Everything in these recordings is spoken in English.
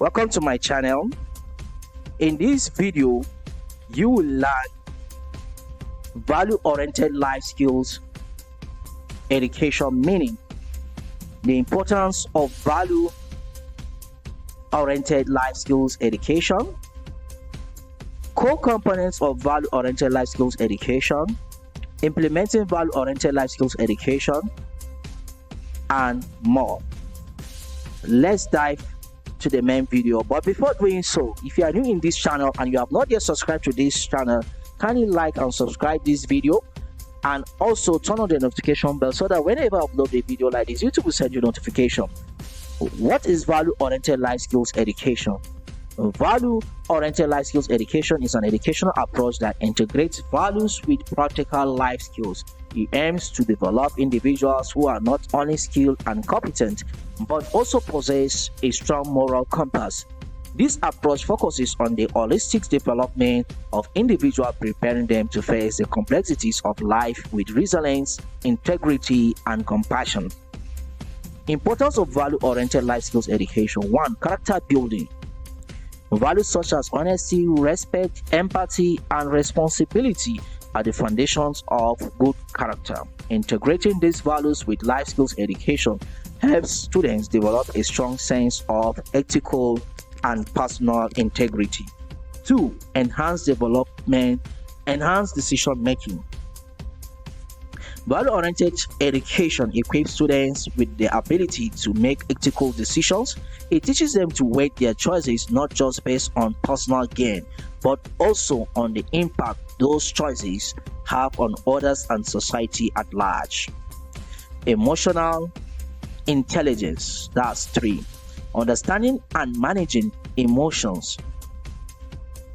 Welcome to my channel. In this video, you will learn value-oriented life skills education, meaning the importance of value-oriented life skills education, core components of value-oriented life skills education, implementing value-oriented life skills education, and more. Let's dive to the main video. But before doing so, if you are new in this channel and you have not yet subscribed to this channel, kindly like and subscribe this video, and also turn on the notification bell so that whenever I upload a video like this, YouTube will send you notification. What is value-oriented life skills education? Value-oriented life skills education is an educational approach that integrates values with practical life skills. It aims to develop individuals who are not only skilled and competent, but also possess a strong moral compass. This approach focuses on the holistic development of individuals, preparing them to face the complexities of life with resilience, integrity, and compassion. Importance of value-oriented life skills education. 1. Character building. Values such as honesty, respect, empathy, and responsibility are the foundations of good character. Integrating these values with life skills education helps students develop a strong sense of ethical and personal integrity. 2. Enhanced decision making. Value-oriented education equips students with the ability to make ethical decisions. It teaches them to weigh their choices not just based on personal gain, but also on the impact those choices have on others and society at large. Emotional intelligence. That's 3. Understanding and managing emotions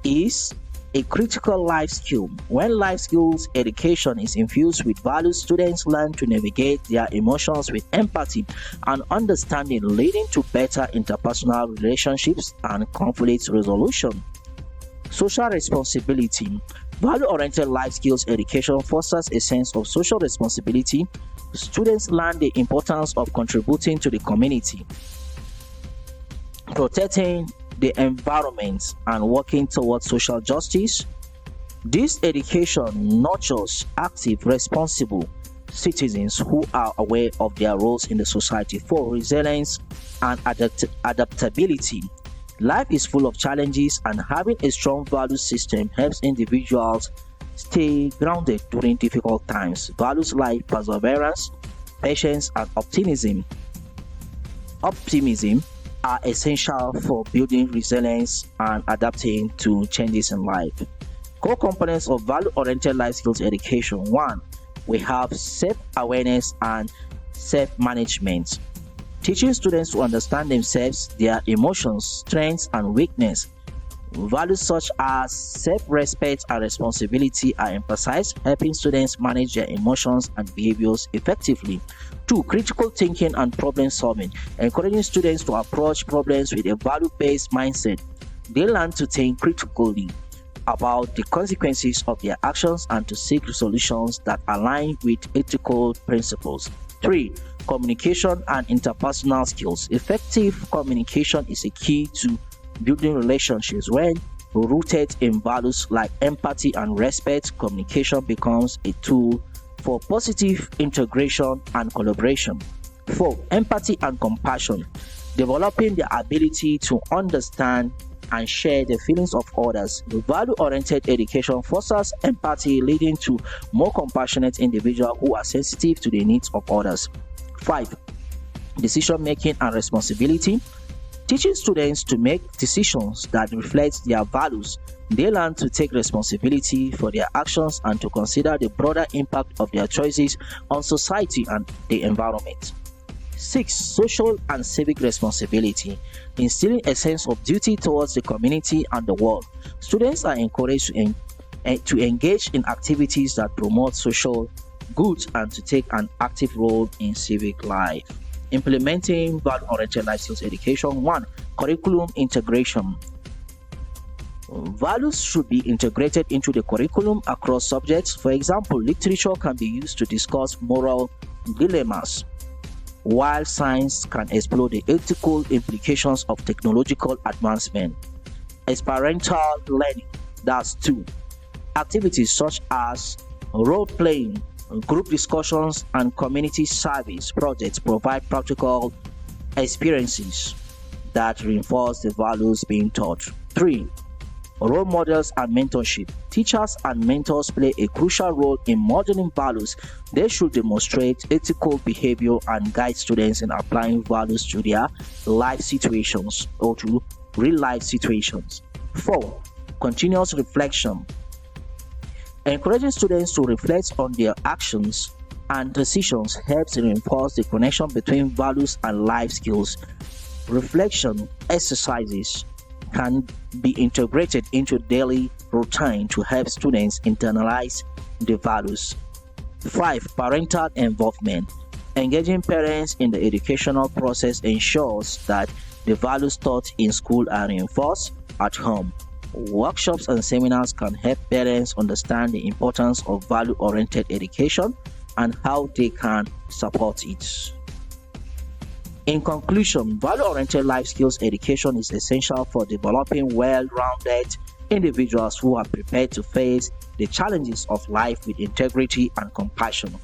is a critical life skill. When life skills education is infused with values, students learn to navigate their emotions with empathy and understanding, leading to better interpersonal relationships and conflict resolution. Social responsibility. Value-oriented life skills education fosters a sense of social responsibility. Students learn the importance of contributing to the community, protecting the environment, and working towards social justice. This education nurtures active, responsible citizens who are aware of their roles in the society. 4. Resilience and adaptability. Life is full of challenges, and having a strong value system helps individuals stay grounded during difficult times. Values like perseverance, patience, and optimism are essential for building resilience and adapting to changes in life. Core components of value-oriented life skills education. 1. We have self-awareness and self-management. Teaching students to understand themselves, their emotions, strengths, and weaknesses. Values such as self-respect and responsibility are emphasized, helping students manage their emotions and behaviors effectively. 2. Critical thinking and problem solving. Encouraging students to approach problems with a value-based mindset. They learn to think critically about the consequences of their actions and to seek solutions that align with ethical principles. 3. Communication and interpersonal skills. Effective communication is a key to building relationships. When rooted in values like empathy and respect, communication becomes a tool for positive integration and collaboration. 4. Empathy and compassion. Developing the ability to understand and share the feelings of others. Value-oriented education fosters empathy, leading to more compassionate individuals who are sensitive to the needs of others. 5. Decision making and responsibility. Teaching students to make decisions that reflect their values, they learn to take responsibility for their actions and to consider the broader impact of their choices on society and the environment. 6. Social and civic responsibility. Instilling a sense of duty towards the community and the world. Students are encouraged to engage in activities that promote social good and to take an active role in civic life. Implementing value-oriented life skills education. 1. Curriculum integration. Values should be integrated into the curriculum across subjects. For example, literature can be used to discuss moral dilemmas, while science can explore the ethical implications of technological advancement. Experiential learning, that's 2. Activities such as role-playing, group discussions, and community service projects provide practical experiences that reinforce the values being taught. 3. Role models and mentorship. Teachers and mentors play a crucial role in modeling values. They should demonstrate ethical behavior and guide students in applying values to their life situations or to real life situations. 4. Continuous reflection. Encouraging students to reflect on their actions and decisions helps reinforce the connection between values and life skills. Reflection exercises can be integrated into daily routine to help students internalize the values. 5. Parental involvement. Engaging parents in the educational process ensures that the values taught in school are reinforced at home. Workshops and seminars can help parents understand the importance of value-oriented education and how they can support it. In conclusion, value-oriented life skills education is essential for developing well-rounded individuals who are prepared to face the challenges of life with integrity and compassion.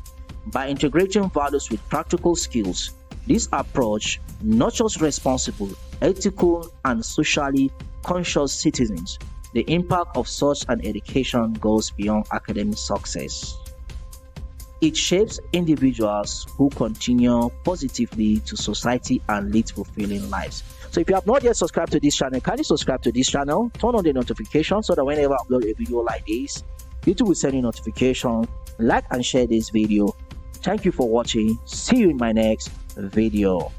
By integrating values with practical skills, this approach nurtures responsible, ethical, and socially conscious citizens. The impact of such an education goes beyond academic success. It shapes individuals who continue positively to society and lead fulfilling lives. So if you have not yet subscribed to this channel, kindly subscribe to this channel, turn on the notification so that whenever I upload a video like this, YouTube will send you notification. Like and share this video. Thank you for watching. See you in my next video.